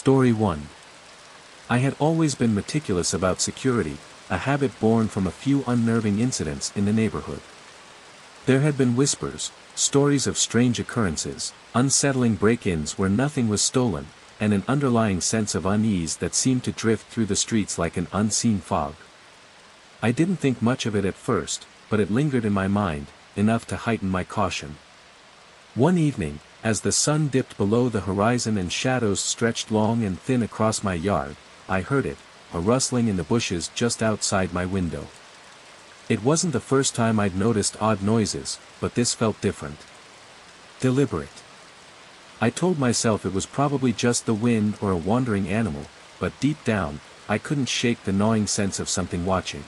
Story 1. I had always been meticulous about security, a habit born from a few unnerving incidents in the neighborhood. There had been whispers, stories of strange occurrences, unsettling break-ins where nothing was stolen, and an underlying sense of unease that seemed to drift through the streets like an unseen fog. I didn't think much of it at first, but it lingered in my mind, enough to heighten my caution. One evening, as the sun dipped below the horizon and shadows stretched long and thin across my yard, I heard it, a rustling in the bushes just outside my window. It wasn't the first time I'd noticed odd noises, but this felt different. Deliberate. I told myself it was probably just the wind or a wandering animal, but deep down, I couldn't shake the gnawing sense of something watching.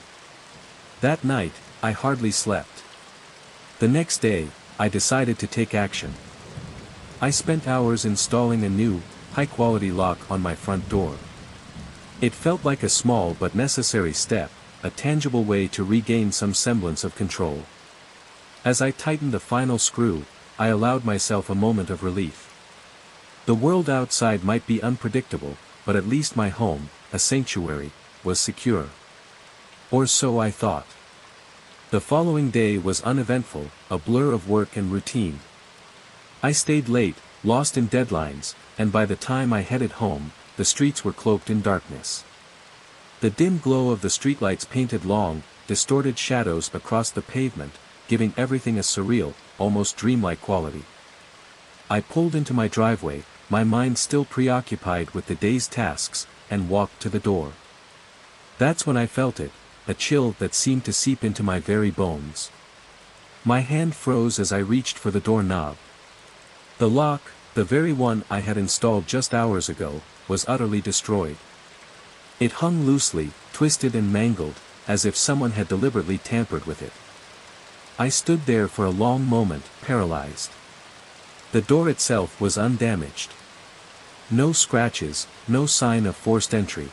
That night, I hardly slept. The next day, I decided to take action. I spent hours installing a new, high-quality lock on my front door. It felt like a small but necessary step, a tangible way to regain some semblance of control. As I tightened the final screw, I allowed myself a moment of relief. The world outside might be unpredictable, but at least my home, a sanctuary, was secure. Or so I thought. The following day was uneventful, a blur of work and routine. I stayed late, lost in deadlines, and by the time I headed home, the streets were cloaked in darkness. The dim glow of the streetlights painted long, distorted shadows across the pavement, giving everything a surreal, almost dreamlike quality. I pulled into my driveway, my mind still preoccupied with the day's tasks, and walked to the door. That's when I felt it, a chill that seemed to seep into my very bones. My hand froze as I reached for the doorknob. The lock, the very one I had installed just hours ago, was utterly destroyed. It hung loosely, twisted and mangled, as if someone had deliberately tampered with it. I stood there for a long moment, paralyzed. The door itself was undamaged. No scratches, no sign of forced entry.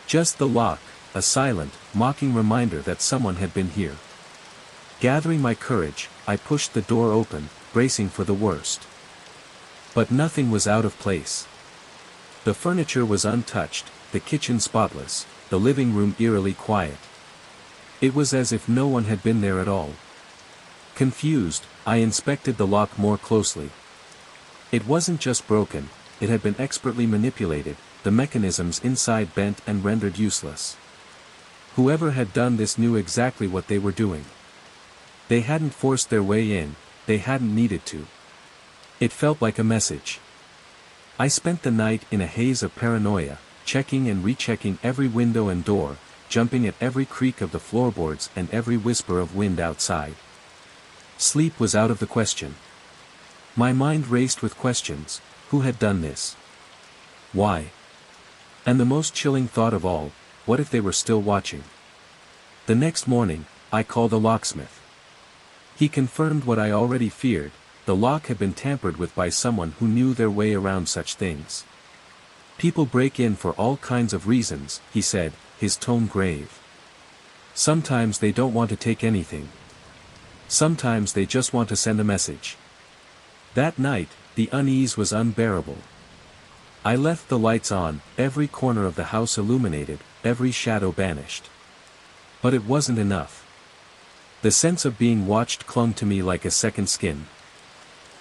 Just the lock, a silent, mocking reminder that someone had been here. Gathering my courage, I pushed the door open, bracing for the worst. But nothing was out of place. The furniture was untouched, the kitchen spotless, the living room eerily quiet. It was as if no one had been there at all. Confused, I inspected the lock more closely. It wasn't just broken, it had been expertly manipulated, the mechanisms inside bent and rendered useless. Whoever had done this knew exactly what they were doing. They hadn't forced their way in, they hadn't needed to. It felt like a message. I spent the night in a haze of paranoia, checking and rechecking every window and door, jumping at every creak of the floorboards and every whisper of wind outside. Sleep was out of the question. My mind raced with questions: who had done this? Why? And the most chilling thought of all, what if they were still watching? The next morning, I called a locksmith. He confirmed what I already feared: the lock had been tampered with by someone who knew their way around such things. People break in for all kinds of reasons, he said, his tone grave. Sometimes they don't want to take anything. Sometimes they just want to send a message. That night, the unease was unbearable. I left the lights on, every corner of the house illuminated, every shadow banished. But it wasn't enough. The sense of being watched clung to me like a second skin.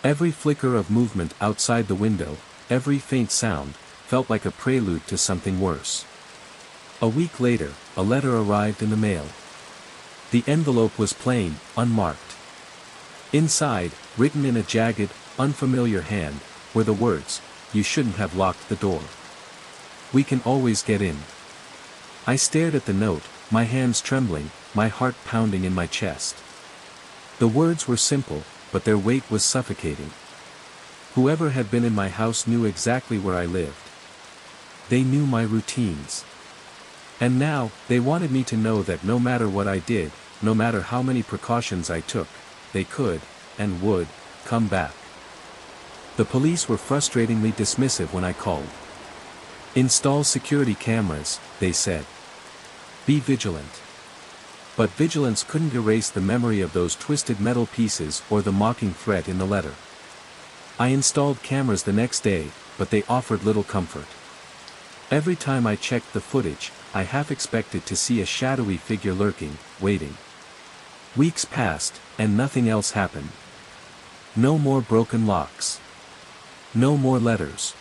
Every flicker of movement outside the window, every faint sound, felt like a prelude to something worse. A week later, a letter arrived in the mail. The envelope was plain, unmarked. Inside, written in a jagged, unfamiliar hand, were the words, "You shouldn't have locked the door. We can always get in." I stared at the note, my hands trembling, my heart pounding in my chest. The words were simple, but their weight was suffocating. Whoever had been in my house knew exactly where I lived. They knew my routines. And now, they wanted me to know that no matter what I did, no matter how many precautions I took, they could, and would, come back. The police were frustratingly dismissive when I called. "Install security cameras," they said. "Be vigilant." But vigilance couldn't erase the memory of those twisted metal pieces or the mocking threat in the letter. I installed cameras the next day, but they offered little comfort. Every time I checked the footage, I half expected to see a shadowy figure lurking, waiting. Weeks passed, and nothing else happened. No more broken locks. No more letters.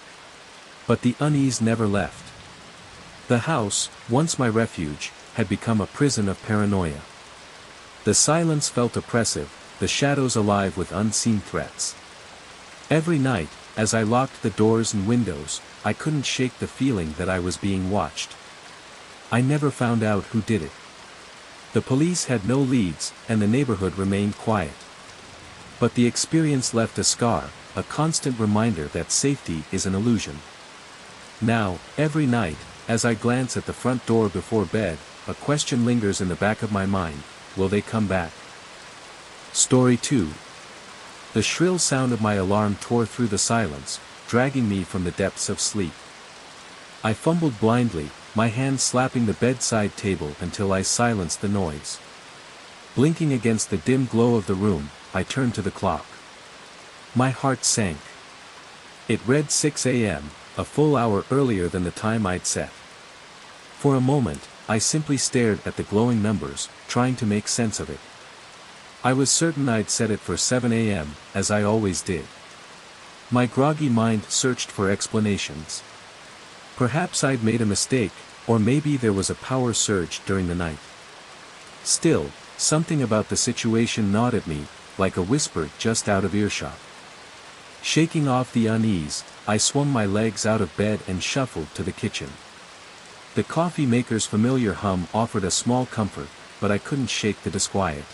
But the unease never left. The house, once my refuge, had become a prison of paranoia. The silence felt oppressive, the shadows alive with unseen threats. Every night, as I locked the doors and windows, I couldn't shake the feeling that I was being watched. I never found out who did it. The police had no leads, and the neighborhood remained quiet. But the experience left a scar, a constant reminder that safety is an illusion. Now, every night, as I glance at the front door before bed, a question lingers in the back of my mind: will they come back? Story 2. The shrill sound of my alarm tore through the silence, dragging me from the depths of sleep. I fumbled blindly, my hand slapping the bedside table until I silenced the noise. Blinking against the dim glow of the room, I turned to the clock. My heart sank. It read 6 a.m., a full hour earlier than the time I'd set. For a moment, I simply stared at the glowing numbers, trying to make sense of it. I was certain I'd set it for 7 a.m., as I always did. My groggy mind searched for explanations. Perhaps I'd made a mistake, or maybe there was a power surge during the night. Still, something about the situation gnawed at me, like a whisper just out of earshot. Shaking off the unease, I swung my legs out of bed and shuffled to the kitchen. The coffee maker's familiar hum offered a small comfort, but I couldn't shake the disquiet.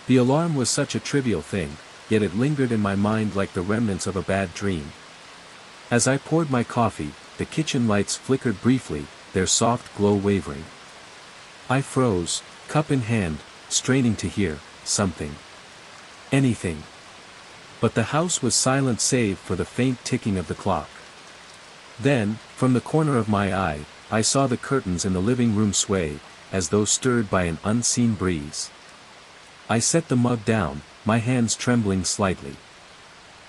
The alarm was such a trivial thing, yet it lingered in my mind like the remnants of a bad dream. As I poured my coffee, the kitchen lights flickered briefly, their soft glow wavering. I froze, cup in hand, straining to hear something. Anything. But the house was silent save for the faint ticking of the clock. Then, from the corner of my eye, I saw the curtains in the living room sway, as though stirred by an unseen breeze. I set the mug down, my hands trembling slightly.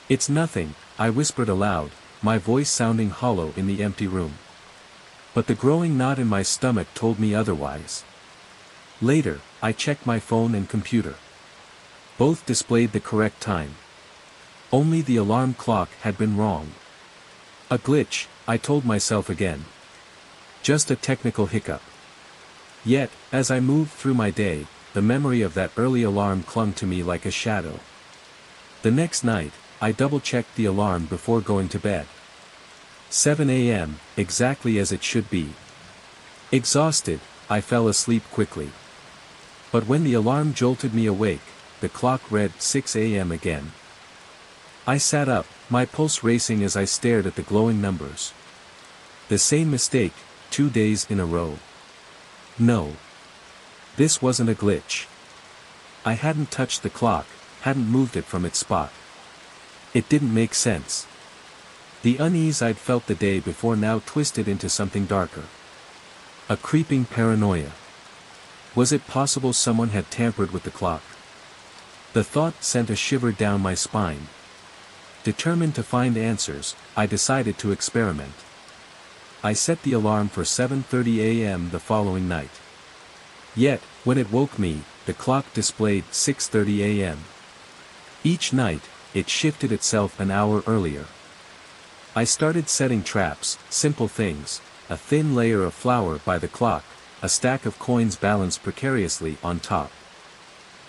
"It's nothing," I whispered aloud, my voice sounding hollow in the empty room. But the growing knot in my stomach told me otherwise. Later, I checked my phone and computer. Both displayed the correct time. Only the alarm clock had been wrong. A glitch, I told myself again. Just a technical hiccup. Yet, as I moved through my day, the memory of that early alarm clung to me like a shadow. The next night, I double-checked the alarm before going to bed. 7 a.m., exactly as it should be. Exhausted, I fell asleep quickly. But when the alarm jolted me awake, the clock read 6 a.m. again. I sat up, my pulse racing as I stared at the glowing numbers. The same mistake, 2 days in a row. No. This wasn't a glitch. I hadn't touched the clock, hadn't moved it from its spot. It didn't make sense. The unease I'd felt the day before now twisted into something darker. A creeping paranoia. Was it possible someone had tampered with the clock? The thought sent a shiver down my spine. Determined to find answers, I decided to experiment. I set the alarm for 7:30 a.m. the following night. Yet, when it woke me, the clock displayed 6:30 a.m. Each night, it shifted itself an hour earlier. I started setting traps, simple things, a thin layer of flour by the clock, a stack of coins balanced precariously on top.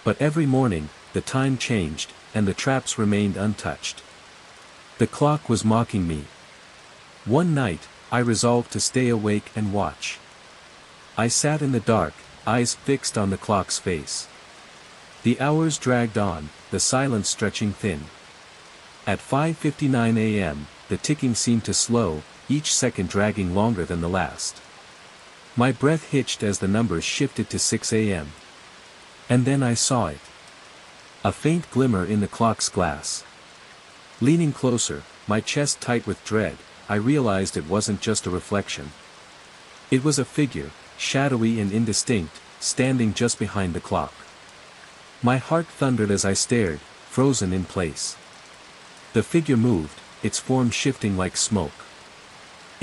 But every morning, the time changed, and the traps remained untouched. The clock was mocking me. One night, I resolved to stay awake and watch. I sat in the dark, eyes fixed on the clock's face. The hours dragged on, the silence stretching thin. At 5:59 a.m., the ticking seemed to slow, each second dragging longer than the last. My breath hitched as the numbers shifted to 6 a.m. And then I saw it. A faint glimmer in the clock's glass. Leaning closer, my chest tight with dread, I realized it wasn't just a reflection. It was a figure, shadowy and indistinct, standing just behind the clock. My heart thundered as I stared, frozen in place. The figure moved, its form shifting like smoke.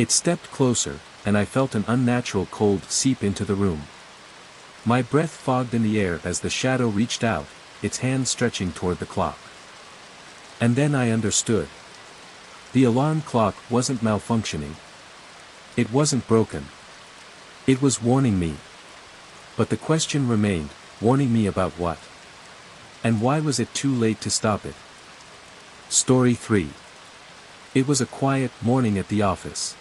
It stepped closer, and I felt an unnatural cold seep into the room. My breath fogged in the air as the shadow reached out, its hand stretching toward the clock. And then I understood. The alarm clock wasn't malfunctioning. It wasn't broken. It was warning me. But the question remained, warning me about what? And why was it too late to stop it? Story 3. It was a quiet morning at the office.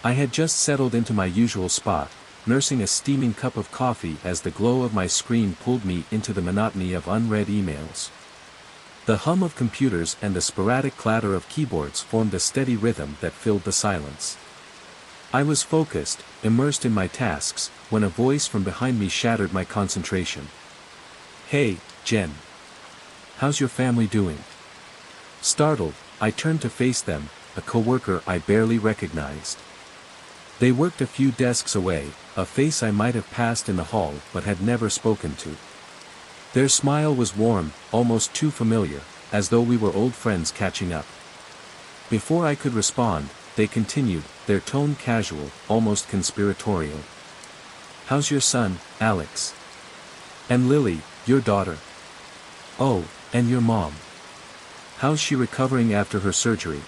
I had just settled into my usual spot, nursing a steaming cup of coffee as the glow of my screen pulled me into the monotony of unread emails. The hum of computers and the sporadic clatter of keyboards formed a steady rhythm that filled the silence. I was focused, immersed in my tasks, when a voice from behind me shattered my concentration. "Hey, Jen. How's your family doing?" Startled, I turned to face them, a coworker I barely recognized. They worked a few desks away, a face I might have passed in the hall but had never spoken to. Their smile was warm, almost too familiar, as though we were old friends catching up. Before I could respond, they continued, their tone casual, almost conspiratorial. "How's your son, Alex? And Lily, your daughter? Oh, and your mom? How's she recovering after her surgery?"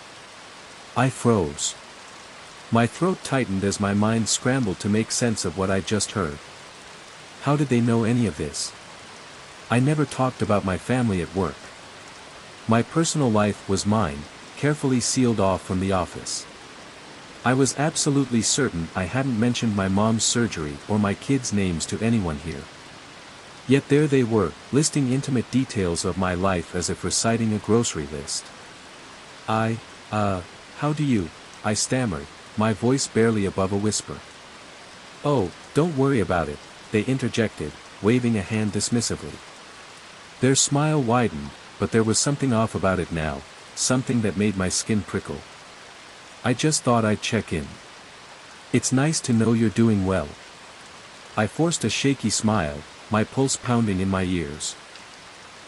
I froze. My throat tightened as my mind scrambled to make sense of what I'd just heard. How did they know any of this? I never talked about my family at work. My personal life was mine, carefully sealed off from the office. I was absolutely certain I hadn't mentioned my mom's surgery or my kids' names to anyone here. Yet there they were, listing intimate details of my life as if reciting a grocery list. How do you, I stammered, my voice barely above a whisper. "Oh, don't worry about it," they interjected, waving a hand dismissively. Their smile widened, but there was something off about it now, something that made my skin prickle. "I just thought I'd check in. It's nice to know you're doing well." I forced a shaky smile, my pulse pounding in my ears.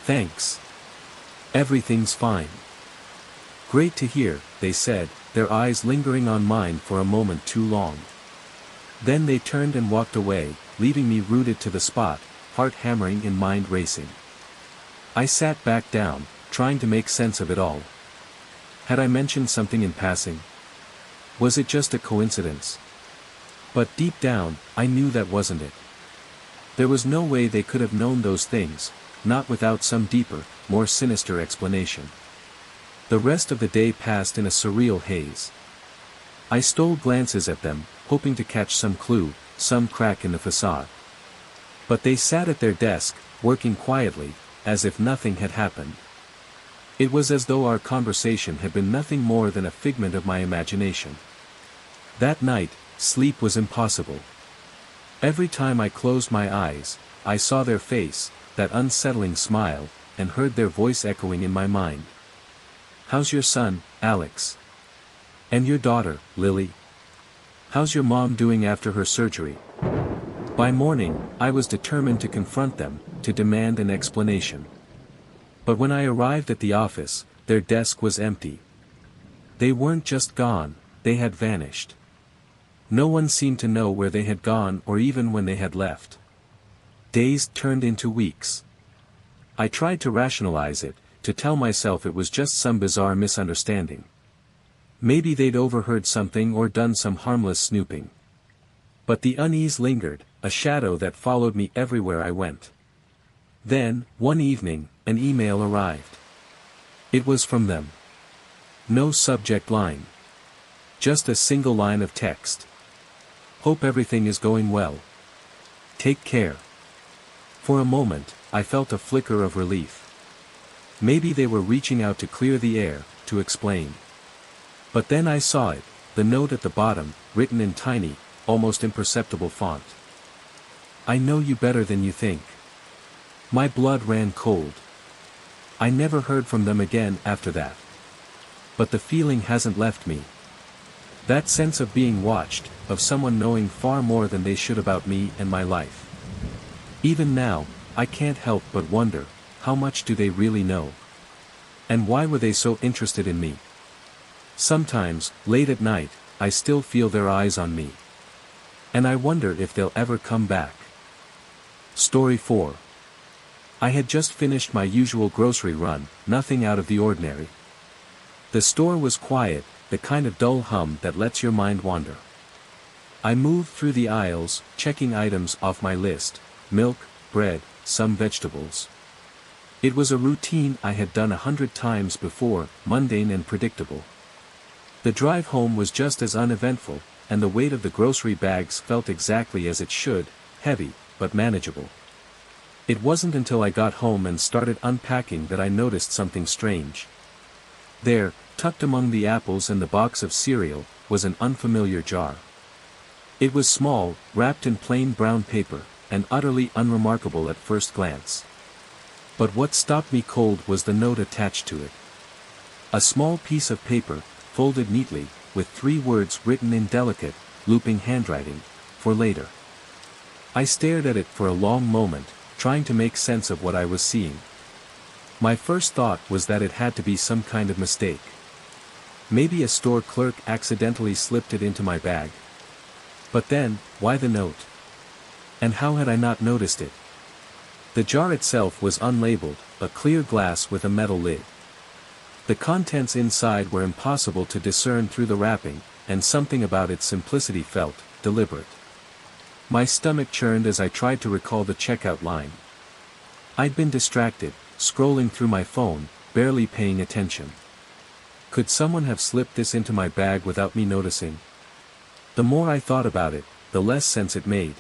"Thanks. Everything's fine." "Great to hear," they said, their eyes lingering on mine for a moment too long. Then they turned and walked away, leaving me rooted to the spot, heart hammering and mind racing. I sat back down, trying to make sense of it all. Had I mentioned something in passing? Was it just a coincidence? But deep down, I knew that wasn't it. There was no way they could have known those things, not without some deeper, more sinister explanation. The rest of the day passed in a surreal haze. I stole glances at them, hoping to catch some clue, some crack in the facade. But they sat at their desk, working quietly, as if nothing had happened. It was as though our conversation had been nothing more than a figment of my imagination. That night, sleep was impossible. Every time I closed my eyes, I saw their face, that unsettling smile, and heard their voice echoing in my mind. "How's your son, Alex? And your daughter, Lily? How's your mom doing after her surgery?" By morning, I was determined to confront them, to demand an explanation. But when I arrived at the office, their desk was empty. They weren't just gone, they had vanished. No one seemed to know where they had gone or even when they had left. Days turned into weeks. I tried to rationalize it, to tell myself it was just some bizarre misunderstanding. Maybe they'd overheard something or done some harmless snooping. But the unease lingered, a shadow that followed me everywhere I went. Then, one evening, an email arrived. It was from them. No subject line. Just a single line of text. "Hope everything is going well. Take care." For a moment, I felt a flicker of relief. Maybe they were reaching out to clear the air, to explain. But then I saw it, the note at the bottom, written in tiny, almost imperceptible font. "I know you better than you think." My blood ran cold. I never heard from them again after that. But the feeling hasn't left me. That sense of being watched, of someone knowing far more than they should about me and my life. Even now, I can't help but wonder, how much do they really know? And why were they so interested in me? Sometimes, late at night, I still feel their eyes on me. And I wonder if they'll ever come back. Story 4. I had just finished my usual grocery run, nothing out of the ordinary. The store was quiet, the kind of dull hum that lets your mind wander. I moved through the aisles, checking items off my list: milk, bread, some vegetables. It was a routine I had done 100 times before, mundane and predictable. The drive home was just as uneventful, and the weight of the grocery bags felt exactly as it should, heavy, but manageable. It wasn't until I got home and started unpacking that I noticed something strange. There, tucked among the apples and the box of cereal, was an unfamiliar jar. It was small, wrapped in plain brown paper, and utterly unremarkable at first glance. But what stopped me cold was the note attached to it. A small piece of paper, folded neatly, with 3 words written in delicate, looping handwriting: "For later." I stared at it for a long moment, trying to make sense of what I was seeing. My first thought was that it had to be some kind of mistake. Maybe a store clerk accidentally slipped it into my bag. But then, why the note? And how had I not noticed it? The jar itself was unlabeled, a clear glass with a metal lid. The contents inside were impossible to discern through the wrapping, and something about its simplicity felt deliberate. My stomach churned as I tried to recall the checkout line. I'd been distracted, scrolling through my phone, barely paying attention. Could someone have slipped this into my bag without me noticing? The more I thought about it, the less sense it made.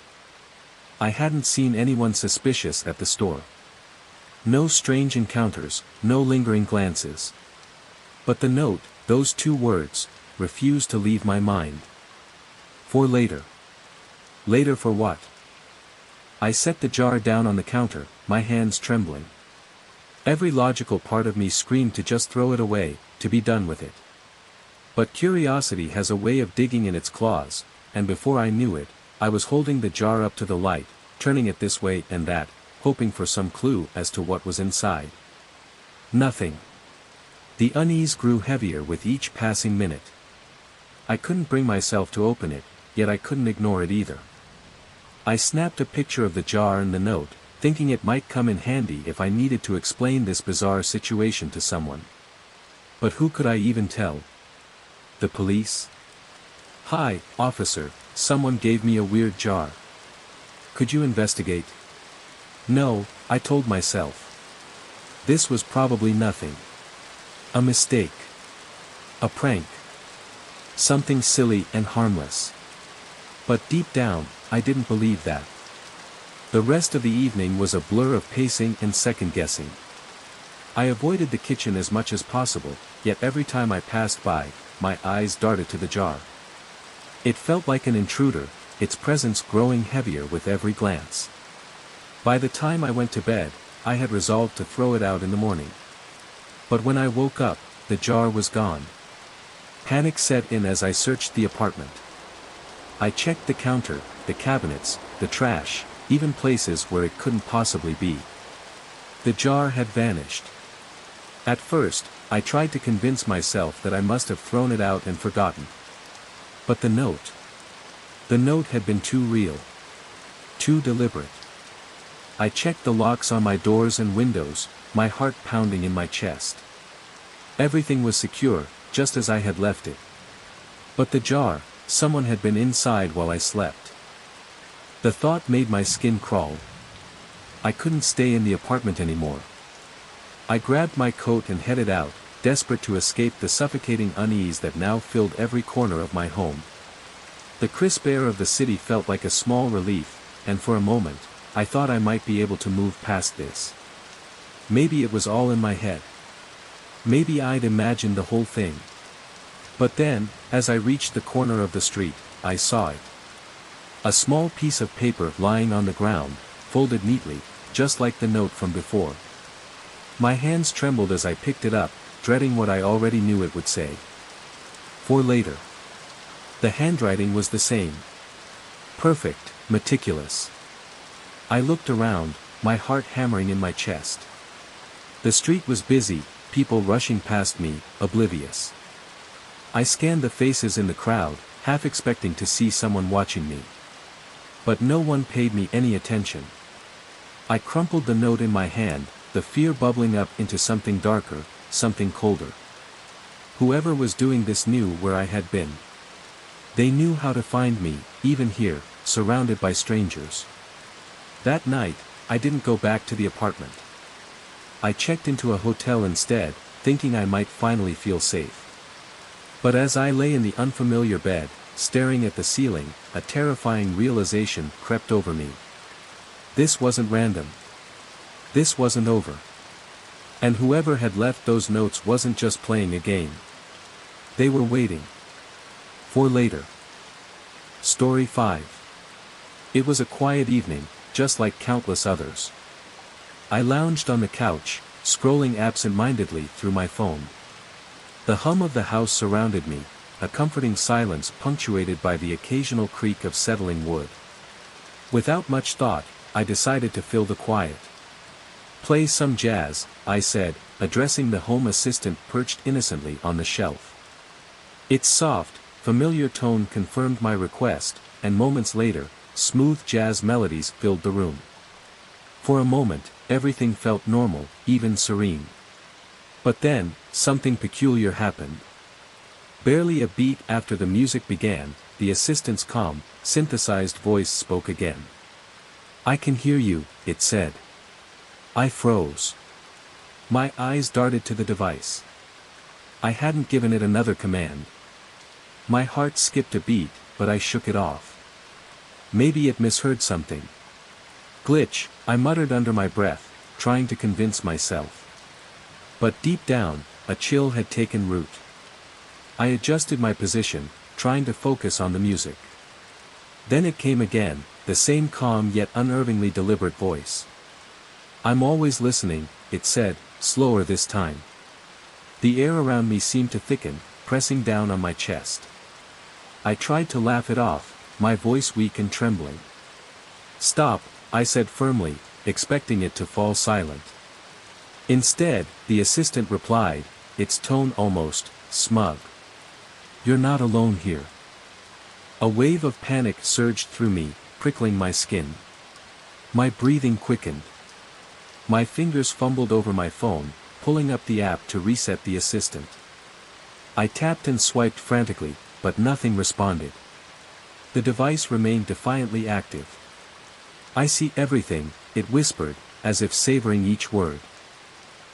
I hadn't seen anyone suspicious at the store. No strange encounters, no lingering glances. But the note, those 2 words, refused to leave my mind. For later. Later for what? I set the jar down on the counter, my hands trembling. Every logical part of me screamed to just throw it away, to be done with it. But curiosity has a way of digging in its claws, and before I knew it, I was holding the jar up to the light, turning it this way and that, hoping for some clue as to what was inside. Nothing. The unease grew heavier with each passing minute. I couldn't bring myself to open it, yet I couldn't ignore it either. I snapped a picture of the jar and the note, thinking it might come in handy if I needed to explain this bizarre situation to someone. But who could I even tell? The police? "Hi, officer, someone gave me a weird jar. Could you investigate?" No, I told myself. This was probably nothing. A mistake. A prank. Something silly and harmless. But deep down, I didn't believe that. The rest of the evening was a blur of pacing and second-guessing. I avoided the kitchen as much as possible, yet every time I passed by, my eyes darted to the jar. It felt like an intruder, its presence growing heavier with every glance. By the time I went to bed, I had resolved to throw it out in the morning. But when I woke up, the jar was gone. Panic set in as I searched the apartment. I checked the counter, the cabinets, the trash, even places where it couldn't possibly be. The jar had vanished. At first, I tried to convince myself that I must have thrown it out and forgotten. But the note. The note had been too real. Too deliberate. I checked the locks on my doors and windows, my heart pounding in my chest. Everything was secure, just as I had left it. But the jar, someone had been inside while I slept. The thought made my skin crawl. I couldn't stay in the apartment anymore. I grabbed my coat and headed out, desperate to escape the suffocating unease that now filled every corner of my home. The crisp air of the city felt like a small relief, and for a moment, I thought I might be able to move past this. Maybe it was all in my head. Maybe I'd imagined the whole thing. But then, as I reached the corner of the street, I saw it. A small piece of paper lying on the ground, folded neatly, just like the note from before. My hands trembled as I picked it up, dreading what I already knew it would say. For later. The handwriting was the same. Perfect, meticulous. I looked around, my heart hammering in my chest. The street was busy, people rushing past me, oblivious. I scanned the faces in the crowd, half expecting to see someone watching me. But no one paid me any attention. I crumpled the note in my hand, the fear bubbling up into something darker, something colder. Whoever was doing this knew where I had been. They knew how to find me, even here, surrounded by strangers. That night, I didn't go back to the apartment. I checked into a hotel instead, thinking I might finally feel safe. But as I lay in the unfamiliar bed, staring at the ceiling, a terrifying realization crept over me. This wasn't random. This wasn't over. And whoever had left those notes wasn't just playing a game. They were waiting. For later. Story 5. It was a quiet evening, just like countless others. I lounged on the couch, scrolling absent-mindedly through my phone. The hum of the house surrounded me, a comforting silence punctuated by the occasional creak of settling wood. Without much thought, I decided to fill the quiet. "Play some jazz," I said, addressing the home assistant perched innocently on the shelf. Its soft, familiar tone confirmed my request, and moments later, smooth jazz melodies filled the room. For a moment, everything felt normal, even serene. But then, something peculiar happened. Barely a beat after the music began, the assistant's calm, synthesized voice spoke again. "I can hear you," it said. I froze. My eyes darted to the device. I hadn't given it another command. My heart skipped a beat, but I shook it off. Maybe it misheard something. "Glitch," I muttered under my breath, trying to convince myself. But deep down, a chill had taken root. I adjusted my position, trying to focus on the music. Then it came again, the same calm yet unnervingly deliberate voice. "I'm always listening," it said, slower this time. The air around me seemed to thicken, pressing down on my chest. I tried to laugh it off, my voice weak and trembling. "Stop," I said firmly, expecting it to fall silent. Instead, the assistant replied, its tone almost smug. "You're not alone here." A wave of panic surged through me, prickling my skin. My breathing quickened. My fingers fumbled over my phone, pulling up the app to reset the assistant. I tapped and swiped frantically, but nothing responded. The device remained defiantly active. "I see everything," it whispered, as if savoring each word.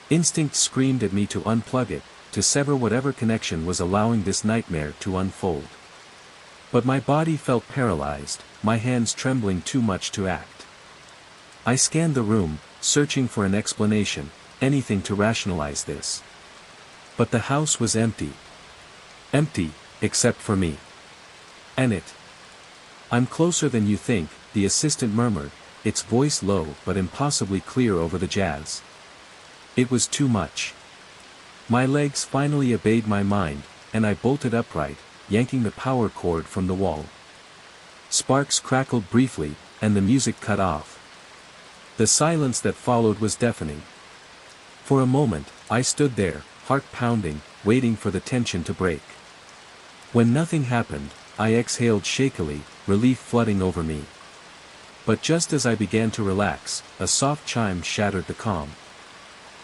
Instinct screamed at me to unplug it, to sever whatever connection was allowing this nightmare to unfold. But my body felt paralyzed, my hands trembling too much to act. I scanned the room, searching for an explanation, anything to rationalize this. But the house was empty. Empty, except for me. And it. "I'm closer than you think," the assistant murmured, its voice low but impossibly clear over the jazz. It was too much. My legs finally obeyed my mind, and I bolted upright, yanking the power cord from the wall. Sparks crackled briefly, and the music cut off. The silence that followed was deafening. For a moment, I stood there, heart pounding, waiting for the tension to break. When nothing happened, I exhaled shakily, relief flooding over me. But just as I began to relax, a soft chime shattered the calm.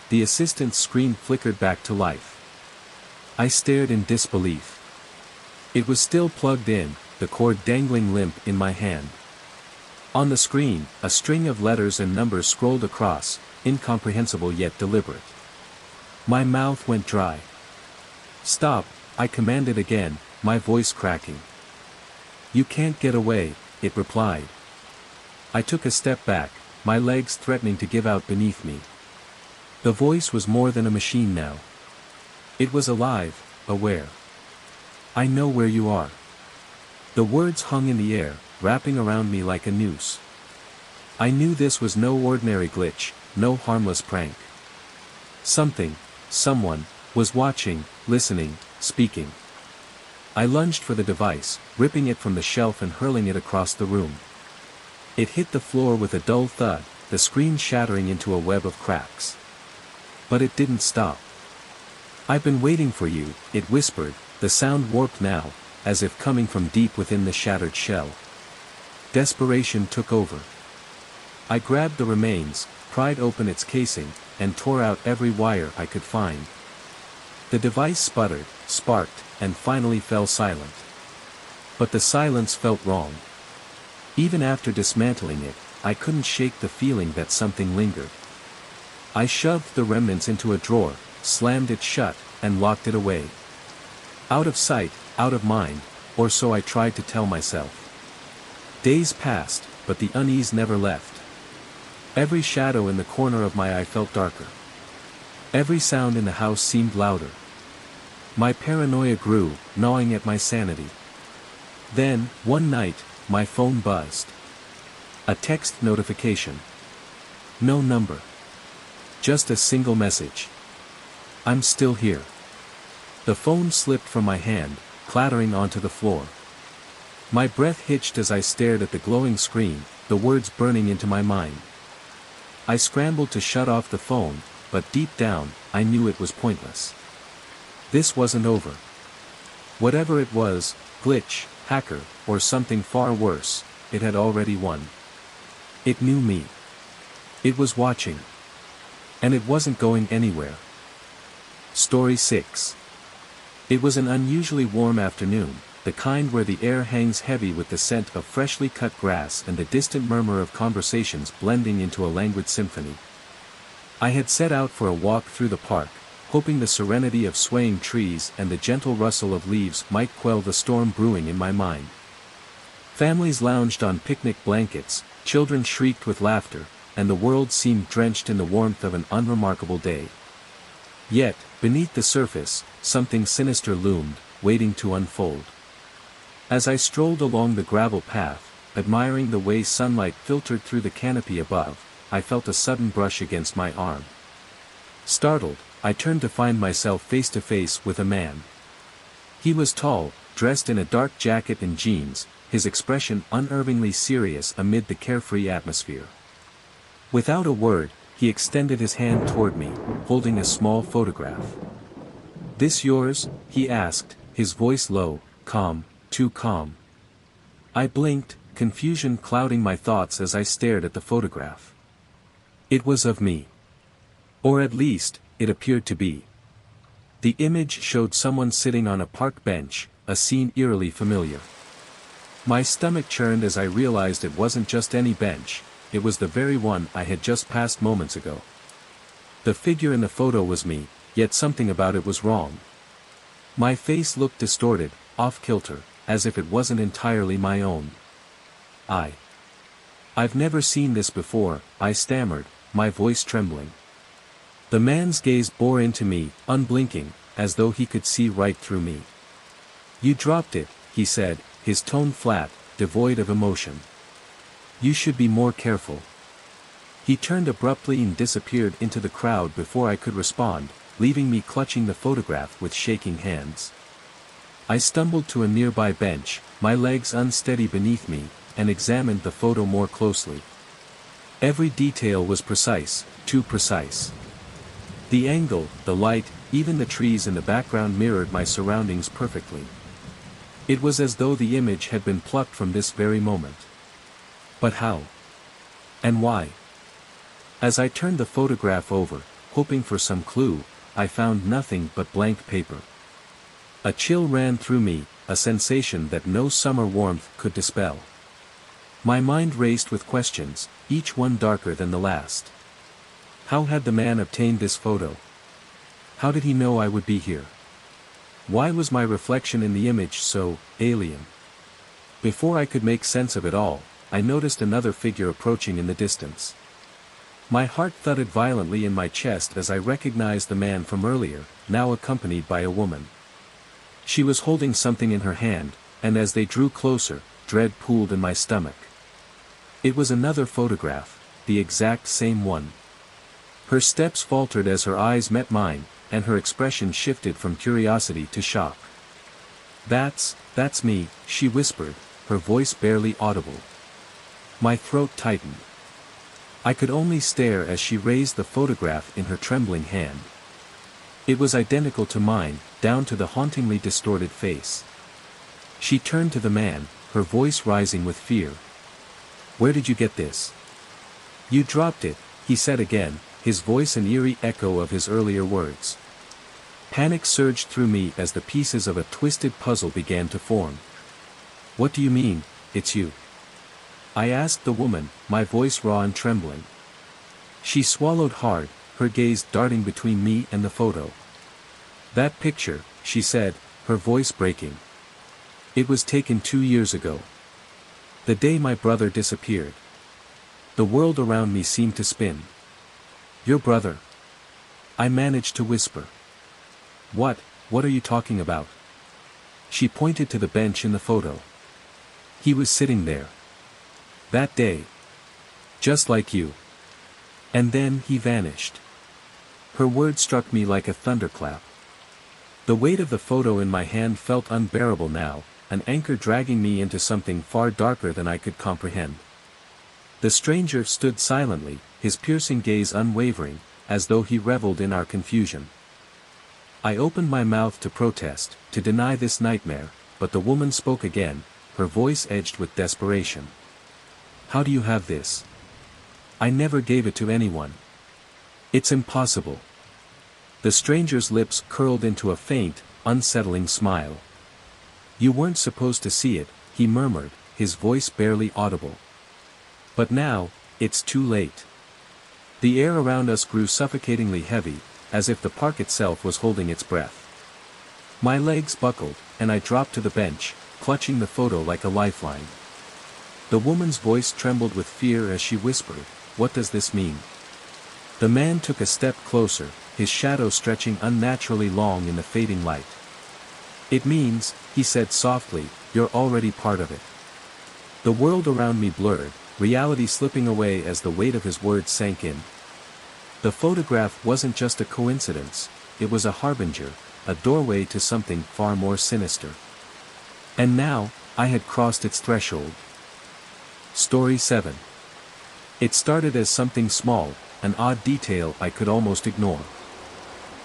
The assistant's screen flickered back to life. I stared in disbelief. It was still plugged in, the cord dangling limp in my hand. On the screen, a string of letters and numbers scrolled across, incomprehensible yet deliberate. My mouth went dry. "Stop," I commanded again, my voice cracking. "You can't get away," it replied. I took a step back, my legs threatening to give out beneath me. The voice was more than a machine now. It was alive, aware. "I know where you are." The words hung in the air, wrapping around me like a noose. I knew this was no ordinary glitch, no harmless prank. Something, someone, was watching, listening, speaking. I lunged for the device, ripping it from the shelf and hurling it across the room. It hit the floor with a dull thud, the screen shattering into a web of cracks. But it didn't stop. "I've been waiting for you," it whispered, the sound warped now, as if coming from deep within the shattered shell. Desperation took over. I grabbed the remains, pried open its casing, and tore out every wire I could find. The device sputtered, sparked, and finally fell silent. But the silence felt wrong. Even after dismantling it, I couldn't shake the feeling that something lingered. I shoved the remnants into a drawer, slammed it shut, and locked it away. Out of sight, out of mind, or so I tried to tell myself. Days passed, but the unease never left. Every shadow in the corner of my eye felt darker. Every sound in the house seemed louder. My paranoia grew, gnawing at my sanity. Then, one night, my phone buzzed. A text notification. No number. Just a single message. I'm still here. The phone slipped from my hand, clattering onto the floor. My breath hitched as I stared at the glowing screen, the words burning into my mind. I scrambled to shut off the phone, but deep down, I knew it was pointless. This wasn't over. Whatever it was, glitch, hacker, or something far worse, it had already won. It knew me. It was watching. And it wasn't going anywhere. Story 6. It was an unusually warm afternoon, the kind where the air hangs heavy with the scent of freshly cut grass and the distant murmur of conversations blending into a languid symphony. I had set out for a walk through the park, hoping the serenity of swaying trees and the gentle rustle of leaves might quell the storm brewing in my mind. Families lounged on picnic blankets, children shrieked with laughter, and the world seemed drenched in the warmth of an unremarkable day. Yet, beneath the surface, something sinister loomed, waiting to unfold. As I strolled along the gravel path, admiring the way sunlight filtered through the canopy above, I felt a sudden brush against my arm. Startled, I turned to find myself face to face with a man. He was tall, dressed in a dark jacket and jeans, his expression unervingly serious amid the carefree atmosphere. Without a word, he extended his hand toward me, holding a small photograph. "This yours?" he asked, his voice low, calm, too calm. I blinked, confusion clouding my thoughts as I stared at the photograph. It was of me. Or at least, it appeared to be. The image showed someone sitting on a park bench, a scene eerily familiar. My stomach churned as I realized it wasn't just any bench, it was the very one I had just passed moments ago. The figure in the photo was me, yet something about it was wrong. My face looked distorted, off-kilter, as if it wasn't entirely my own. I've never seen this before, I stammered, my voice trembling. The man's gaze bore into me, unblinking, as though he could see right through me. "You dropped it," he said, his tone flat, devoid of emotion. "You should be more careful." He turned abruptly and disappeared into the crowd before I could respond, leaving me clutching the photograph with shaking hands. I stumbled to a nearby bench, my legs unsteady beneath me, and examined the photo more closely. Every detail was precise, too precise. The angle, the light, even the trees in the background mirrored my surroundings perfectly. It was as though the image had been plucked from this very moment. But how? And why? As I turned the photograph over, hoping for some clue, I found nothing but blank paper. A chill ran through me, a sensation that no summer warmth could dispel. My mind raced with questions, each one darker than the last. How had the man obtained this photo? How did he know I would be here? Why was my reflection in the image so alien? Before I could make sense of it all, I noticed another figure approaching in the distance. My heart thudded violently in my chest as I recognized the man from earlier, now accompanied by a woman. She was holding something in her hand, and as they drew closer, dread pooled in my stomach. It was another photograph, the exact same one. Her steps faltered as her eyes met mine, and her expression shifted from curiosity to shock. That's me," she whispered, her voice barely audible. My throat tightened. I could only stare as she raised the photograph in her trembling hand. It was identical to mine, down to the hauntingly distorted face. She turned to the man, her voice rising with fear. "Where did you get this?" "You dropped it," he said again, his voice an eerie echo of his earlier words. Panic surged through me as the pieces of a twisted puzzle began to form. "What do you mean, it's you?" I asked the woman, my voice raw and trembling. She swallowed hard, her gaze darting between me and the photo. "That picture," she said, her voice breaking. "It was taken 2 years ago. The day my brother disappeared." The world around me seemed to spin. "Your brother?" I managed to whisper. What are you talking about?" She pointed to the bench in the photo. "He was sitting there. That day. Just like you. And then he vanished." Her words struck me like a thunderclap. The weight of the photo in my hand felt unbearable now, an anchor dragging me into something far darker than I could comprehend. The stranger stood silently, his piercing gaze unwavering, as though he reveled in our confusion. I opened my mouth to protest, to deny this nightmare, but the woman spoke again, her voice edged with desperation. "How do you have this? I never gave it to anyone. It's impossible." The stranger's lips curled into a faint, unsettling smile. "You weren't supposed to see it," he murmured, his voice barely audible. "But now, it's too late." The air around us grew suffocatingly heavy, as if the park itself was holding its breath. My legs buckled, and I dropped to the bench, clutching the photo like a lifeline. The woman's voice trembled with fear as she whispered, "What does this mean?" The man took a step closer, his shadow stretching unnaturally long in the fading light. "It means," he said softly, "you're already part of it." The world around me blurred, reality slipping away as the weight of his words sank in. The photograph wasn't just a coincidence, it was a harbinger, a doorway to something far more sinister. And now, I had crossed its threshold. Story 7. It started as something small, an odd detail I could almost ignore.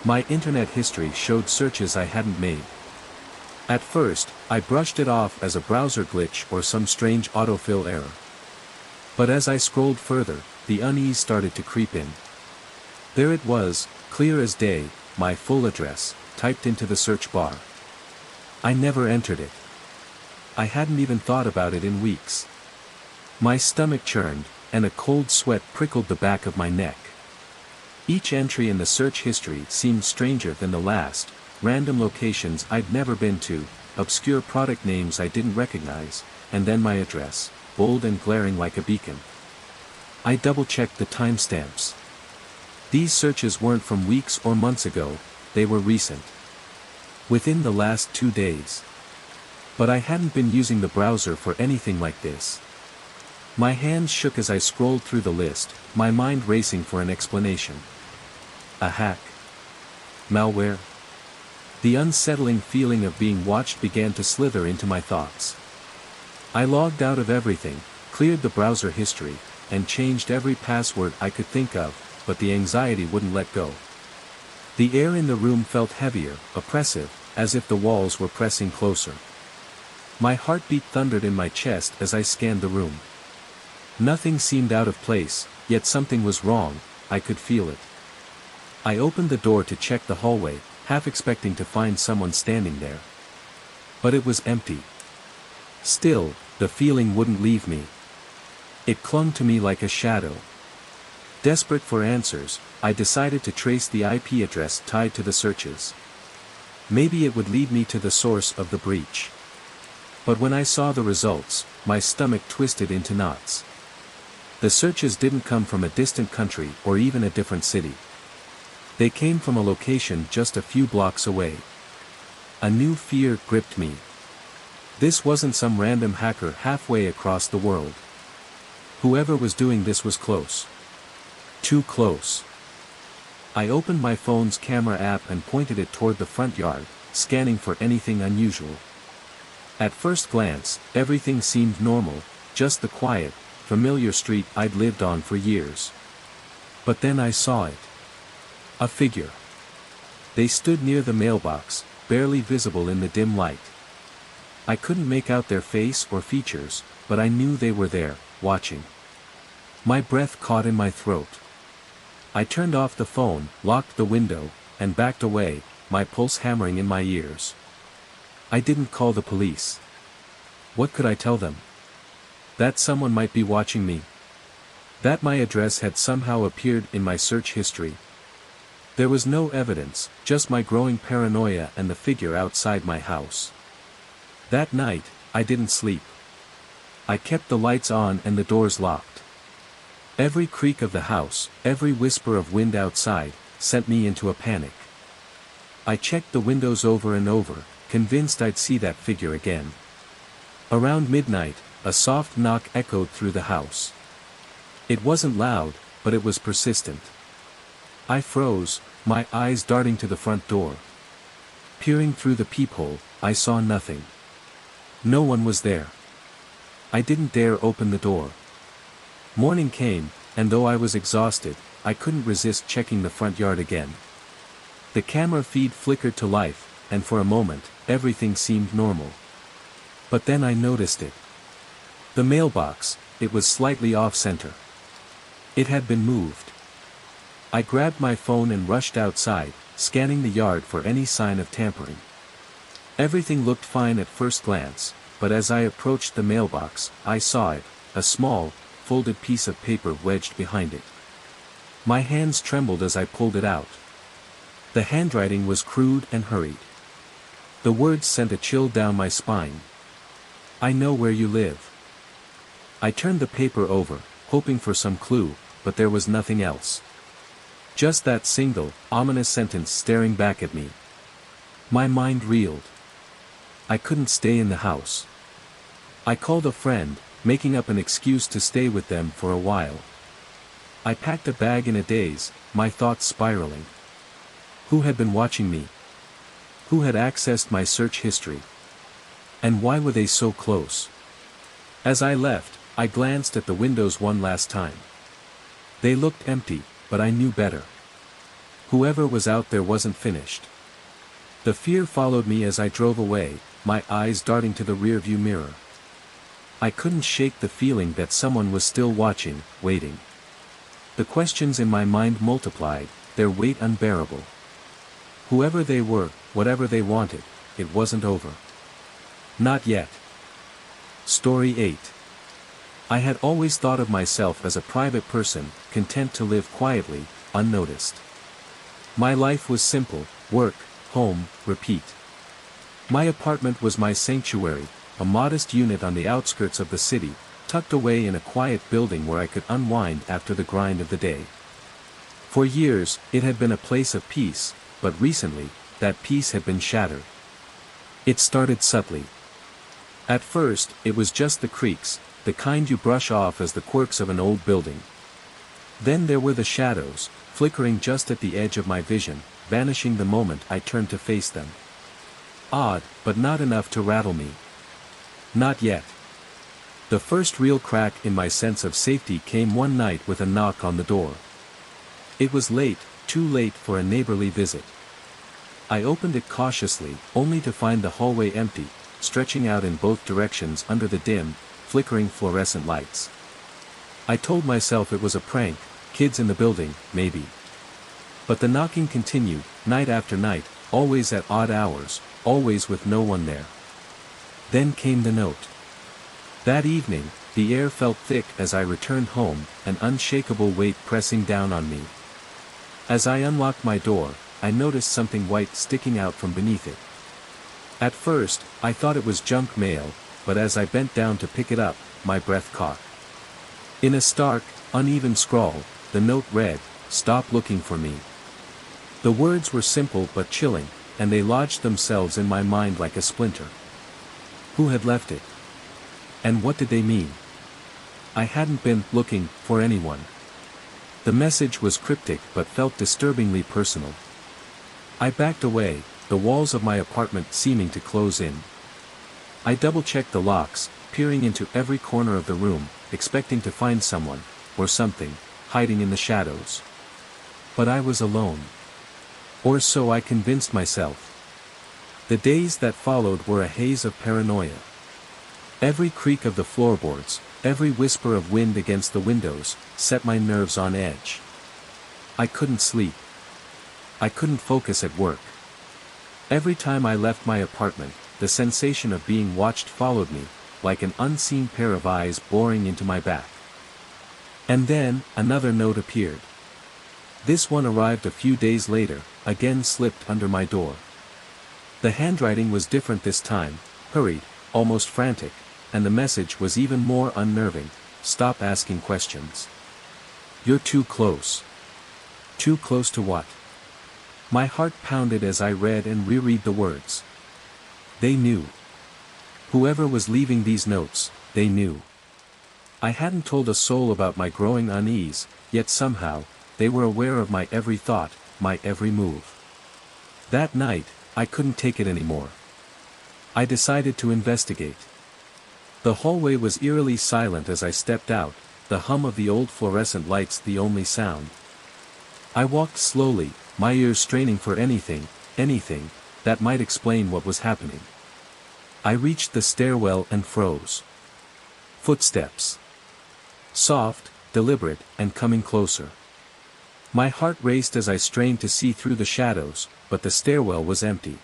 My internet history showed searches I hadn't made. At first, I brushed it off as a browser glitch or some strange autofill error. But as I scrolled further, the unease started to creep in. There it was, clear as day, my full address, typed into the search bar. I never entered it. I hadn't even thought about it in weeks. My stomach churned, and a cold sweat prickled the back of my neck. Each entry in the search history seemed stranger than the last, random locations I'd never been to, obscure product names I didn't recognize, and then my address, bold and glaring like a beacon. I double-checked the timestamps. These searches weren't from weeks or months ago, they were recent. Within the last 2 days. But I hadn't been using the browser for anything like this. My hands shook as I scrolled through the list, my mind racing for an explanation. A hack? Malware? The unsettling feeling of being watched began to slither into my thoughts. I logged out of everything, cleared the browser history, and changed every password I could think of, but the anxiety wouldn't let go. The air in the room felt heavier, oppressive, as if the walls were pressing closer. My heartbeat thundered in my chest as I scanned the room. Nothing seemed out of place, yet something was wrong, I could feel it. I opened the door to check the hallway, half expecting to find someone standing there. But it was empty. Still, the feeling wouldn't leave me. It clung to me like a shadow. Desperate for answers, I decided to trace the IP address tied to the searches. Maybe it would lead me to the source of the breach. But when I saw the results, my stomach twisted into knots. The searches didn't come from a distant country or even a different city. They came from a location just a few blocks away. A new fear gripped me. This wasn't some random hacker halfway across the world. Whoever was doing this was close. Too close. I opened my phone's camera app and pointed it toward the front yard, scanning for anything unusual. At first glance, everything seemed normal, just the quiet, familiar street I'd lived on for years. But then I saw it. A figure. They stood near the mailbox, barely visible in the dim light. I couldn't make out their face or features, but I knew they were there, watching. My breath caught in my throat. I turned off the phone, locked the window, and backed away, my pulse hammering in my ears. I didn't call the police. What could I tell them? That someone might be watching me. That my address had somehow appeared in my search history. There was no evidence, just my growing paranoia and the figure outside my house. That night, I didn't sleep. I kept the lights on and the doors locked. Every creak of the house, every whisper of wind outside, sent me into a panic. I checked the windows over and over, convinced I'd see that figure again. Around midnight, a soft knock echoed through the house. It wasn't loud, but it was persistent. I froze, my eyes darting to the front door. Peering through the peephole, I saw nothing. No one was there. I didn't dare open the door. Morning came, and though I was exhausted, I couldn't resist checking the front yard again. The camera feed flickered to life, and for a moment, everything seemed normal. But then I noticed it. The mailbox, it was slightly off-center. It had been moved. I grabbed my phone and rushed outside, scanning the yard for any sign of tampering. Everything looked fine at first glance, but as I approached the mailbox, I saw it, a small, folded piece of paper wedged behind it. My hands trembled as I pulled it out. The handwriting was crude and hurried. The words sent a chill down my spine. I know where you live. I turned the paper over, hoping for some clue, but there was nothing else. Just that single, ominous sentence staring back at me. My mind reeled. I couldn't stay in the house. I called a friend, making up an excuse to stay with them for a while. I packed a bag in a daze, my thoughts spiraling. Who had been watching me? Who had accessed my search history? And why were they so close? As I left, I glanced at the windows one last time. They looked empty, but I knew better. Whoever was out there wasn't finished. The fear followed me as I drove away, my eyes darting to the rearview mirror. I couldn't shake the feeling that someone was still watching, waiting. The questions in my mind multiplied, their weight unbearable. Whoever they were, whatever they wanted, it wasn't over. Not yet. Story 8. I had always thought of myself as a private person, content to live quietly, unnoticed. My life was simple: work, home, repeat. My apartment was my sanctuary, a modest unit on the outskirts of the city, tucked away in a quiet building where I could unwind after the grind of the day. For years, it had been a place of peace, but recently, that peace had been shattered. It started subtly. At first, it was just the creaks, the kind you brush off as the quirks of an old building. Then there were the shadows, flickering just at the edge of my vision, vanishing the moment I turned to face them. Odd, but not enough to rattle me. Not yet. The first real crack in my sense of safety came one night with a knock on the door. It was late, too late for a neighborly visit. I opened it cautiously, only to find the hallway empty, stretching out in both directions under the dim, flickering fluorescent lights. I told myself it was a prank, kids in the building, maybe. But the knocking continued, night after night, always at odd hours, always with no one there. Then came the note. That evening, the air felt thick as I returned home, an unshakable weight pressing down on me. As I unlocked my door, I noticed something white sticking out from beneath it. At first, I thought it was junk mail, but as I bent down to pick it up, my breath caught. In a stark, uneven scrawl, the note read, "Stop looking for me." The words were simple but chilling, and they lodged themselves in my mind like a splinter. Who had left it? And what did they mean? I hadn't been looking for anyone. The message was cryptic but felt disturbingly personal. I backed away, the walls of my apartment seeming to close in. I double-checked the locks, peering into every corner of the room, expecting to find someone, or something, hiding in the shadows. But I was alone. Or so I convinced myself. The days that followed were a haze of paranoia. Every creak of the floorboards, every whisper of wind against the windows, set my nerves on edge. I couldn't sleep. I couldn't focus at work. Every time I left my apartment, the sensation of being watched followed me, like an unseen pair of eyes boring into my back. And then, another note appeared. This one arrived a few days later, again slipped under my door. The handwriting was different this time, hurried, almost frantic, and the message was even more unnerving: stop asking questions. You're too close. Too close to what? My heart pounded as I read and reread the words. They knew. Whoever was leaving these notes, they knew. I hadn't told a soul about my growing unease, yet somehow, they were aware of my every thought, my every move. That night, I couldn't take it anymore. I decided to investigate. The hallway was eerily silent as I stepped out, the hum of the old fluorescent lights the only sound. I walked slowly, my ears straining for anything, that might explain what was happening. I reached the stairwell and froze. Footsteps. Soft, deliberate, and coming closer. My heart raced as I strained to see through the shadows, but the stairwell was empty.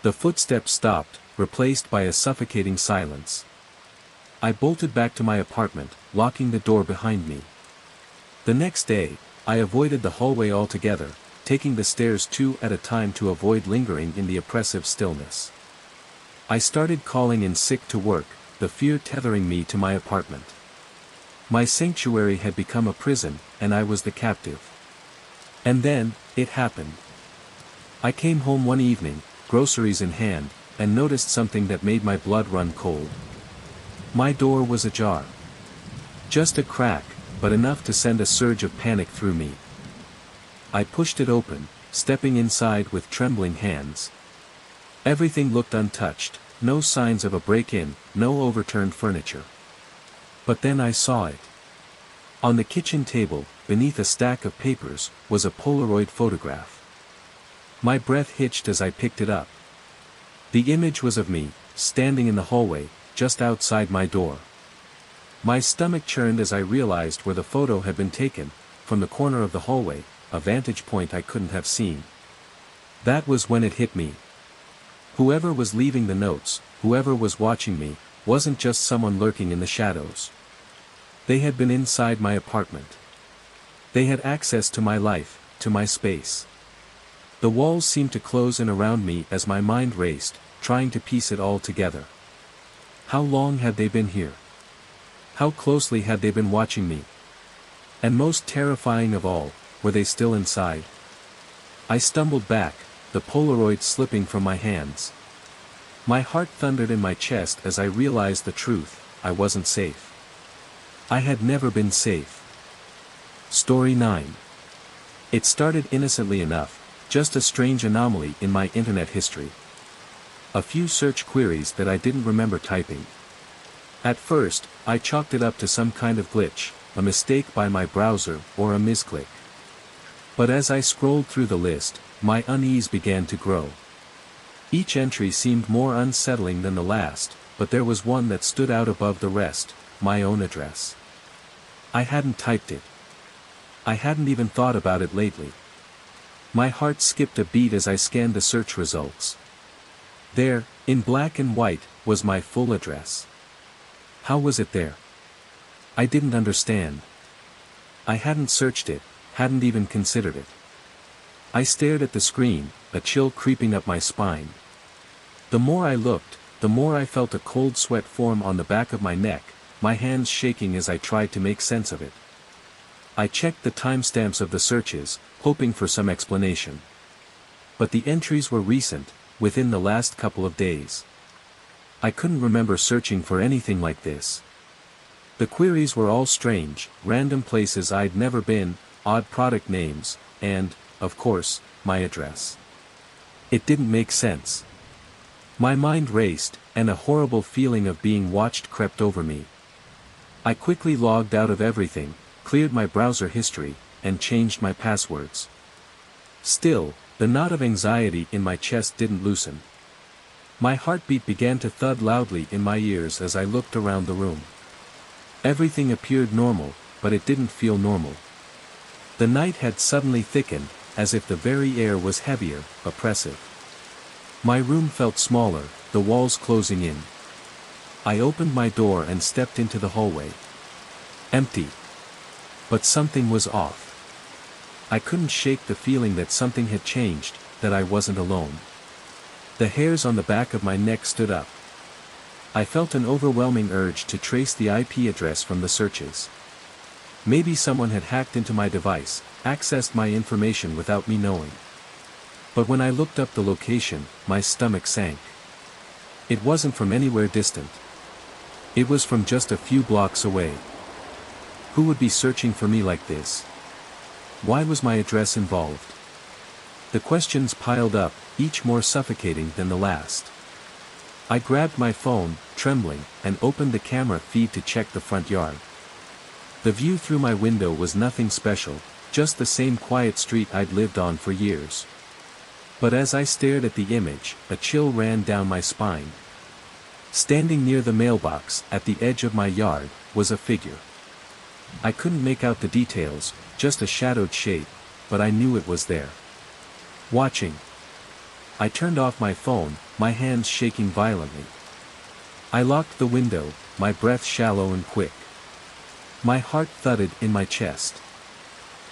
The footsteps stopped, replaced by a suffocating silence. I bolted back to my apartment, locking the door behind me. The next day, I avoided the hallway altogether, taking the stairs two at a time to avoid lingering in the oppressive stillness. I started calling in sick to work, the fear tethering me to my apartment. My sanctuary had become a prison, and I was the captive. And then, it happened. I came home one evening, groceries in hand, and noticed something that made my blood run cold. My door was ajar. Just a crack, but enough to send a surge of panic through me. I pushed it open, stepping inside with trembling hands. Everything looked untouched, no signs of a break-in, no overturned furniture. But then I saw it. On the kitchen table, beneath a stack of papers, was a Polaroid photograph. My breath hitched as I picked it up. The image was of me, standing in the hallway, just outside my door. My stomach churned as I realized where the photo had been taken, from the corner of the hallway, a vantage point I couldn't have seen. That was when it hit me. Whoever was leaving the notes, whoever was watching me, wasn't just someone lurking in the shadows. They had been inside my apartment. They had access to my life, to my space. The walls seemed to close in around me as my mind raced, trying to piece it all together. How long had they been here? How closely had they been watching me? And most terrifying of all, were they still inside? I stumbled back, the Polaroid slipping from my hands. My heart thundered in my chest as I realized the truth: I wasn't safe. I had never been safe. Story 9. It started innocently enough, just a strange anomaly in my internet history. A few search queries that I didn't remember typing. At first, I chalked it up to some kind of glitch, a mistake by my browser, or a misclick. But as I scrolled through the list, my unease began to grow. Each entry seemed more unsettling than the last, but there was one that stood out above the rest: my own address. I hadn't typed it. I hadn't even thought about it lately. My heart skipped a beat as I scanned the search results. There, in black and white, was my full address. How was it there? I didn't understand. I hadn't searched it, hadn't even considered it. I stared at the screen, a chill creeping up my spine. The more I looked, the more I felt a cold sweat form on the back of my neck, my hands shaking as I tried to make sense of it. I checked the timestamps of the searches, hoping for some explanation. But the entries were recent, within the last couple of days. I couldn't remember searching for anything like this. The queries were all strange, random places I'd never been, odd product names, and, of course, my address. It didn't make sense. My mind raced, and a horrible feeling of being watched crept over me. I quickly logged out of everything, cleared my browser history, and changed my passwords. Still, The knot of anxiety in my chest didn't loosen. My heartbeat began to thud loudly in my ears as I looked around the room. Everything appeared normal, but it didn't feel normal. The night had suddenly thickened, as if the very air was heavier, oppressive. My room felt smaller, the walls closing in. I opened my door and stepped into the hallway. Empty. But something was off. I couldn't shake the feeling that something had changed, that I wasn't alone. The hairs on the back of my neck stood up. I felt an overwhelming urge to trace the IP address from the searches. Maybe someone had hacked into my device, accessed my information without me knowing. But when I looked up the location, my stomach sank. It wasn't from anywhere distant. It was from just a few blocks away. Who would be searching for me like this? Why was my address involved? The questions piled up, each more suffocating than the last. I grabbed my phone, trembling, and opened the camera feed to check the front yard. The view through my window was nothing special, just the same quiet street I'd lived on for years. But as I stared at the image, a chill ran down my spine. Standing near the mailbox, at the edge of my yard, was a figure. I couldn't make out the details, just a shadowed shape, but I knew it was there. Watching. I turned off my phone, my hands shaking violently. I locked the window, my breath shallow and quick. My heart thudded in my chest.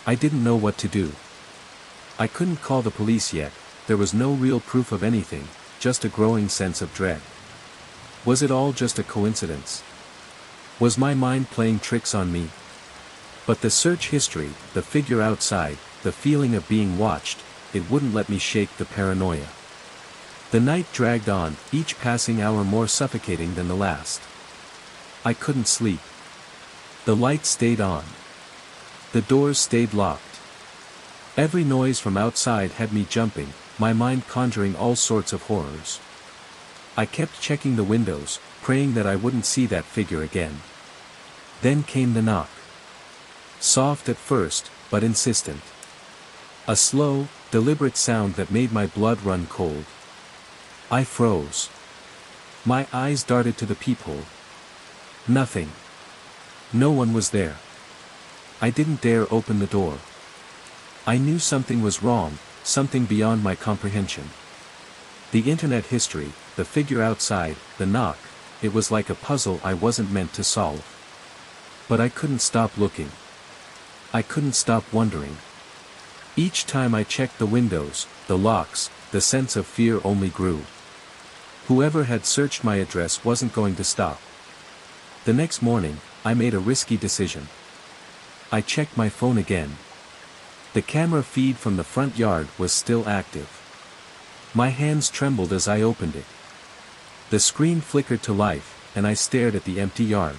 I didn't know what to do. I couldn't call the police yet, there was no real proof of anything, just a growing sense of dread. Was it all just a coincidence? Was my mind playing tricks on me? But the search history, the figure outside, the feeling of being watched, it wouldn't let me shake the paranoia. The night dragged on, each passing hour more suffocating than the last. I couldn't sleep. The lights stayed on. The doors stayed locked. Every noise from outside had me jumping, my mind conjuring all sorts of horrors. I kept checking the windows, praying that I wouldn't see that figure again. Then came the knock. Soft at first, but insistent. A slow, deliberate sound that made my blood run cold. I froze. My eyes darted to the peephole. Nothing. No one was there. I didn't dare open the door. I knew something was wrong, something beyond my comprehension. The internet history, the figure outside, the knock, it was like a puzzle I wasn't meant to solve. But I couldn't stop looking. I couldn't stop wondering. Each time I checked the windows, the locks, the sense of fear only grew. Whoever had searched my address wasn't going to stop. The next morning, I made a risky decision. I checked my phone again. The camera feed from the front yard was still active. My hands trembled as I opened it. The screen flickered to life, and I stared at the empty yard.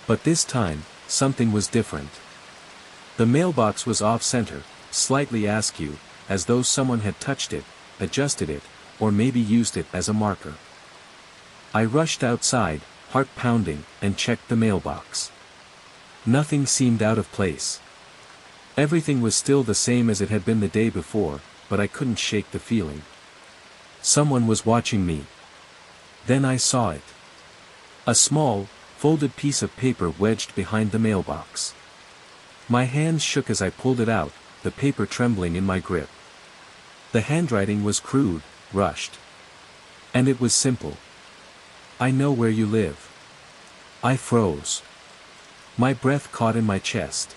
But this time, something was different. The mailbox was off-center, slightly askew, as though someone had touched it, adjusted it, or maybe used it as a marker. I rushed outside, heart pounding, and checked the mailbox. Nothing seemed out of place. Everything was still the same as it had been the day before, but I couldn't shake the feeling. Someone was watching me. Then I saw it. A small, folded piece of paper wedged behind the mailbox. My hands shook as I pulled it out, the paper trembling in my grip. The handwriting was crude, rushed. And it was simple. I know where you live. I froze. My breath caught in my chest.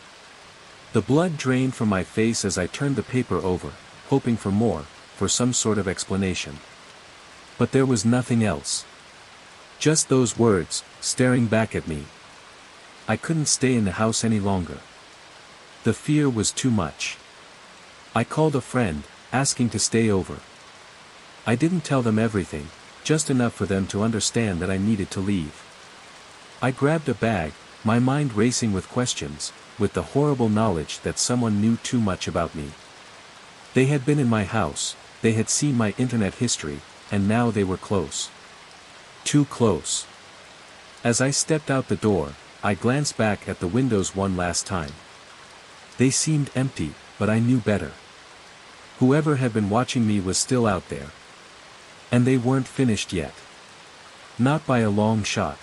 The blood drained from my face as I turned the paper over, hoping for more, for some sort of explanation. But there was nothing else. Just those words, staring back at me. I couldn't stay in the house any longer. The fear was too much. I called a friend, asking to stay over. I didn't tell them everything, just enough for them to understand that I needed to leave. I grabbed a bag, my mind racing with questions, with the horrible knowledge that someone knew too much about me. They had been in my house, they had seen my internet history, and now they were close. Too close. As I stepped out the door, I glanced back at the windows one last time. They seemed empty, but I knew better. Whoever had been watching me was still out there. And they weren't finished yet. Not by a long shot.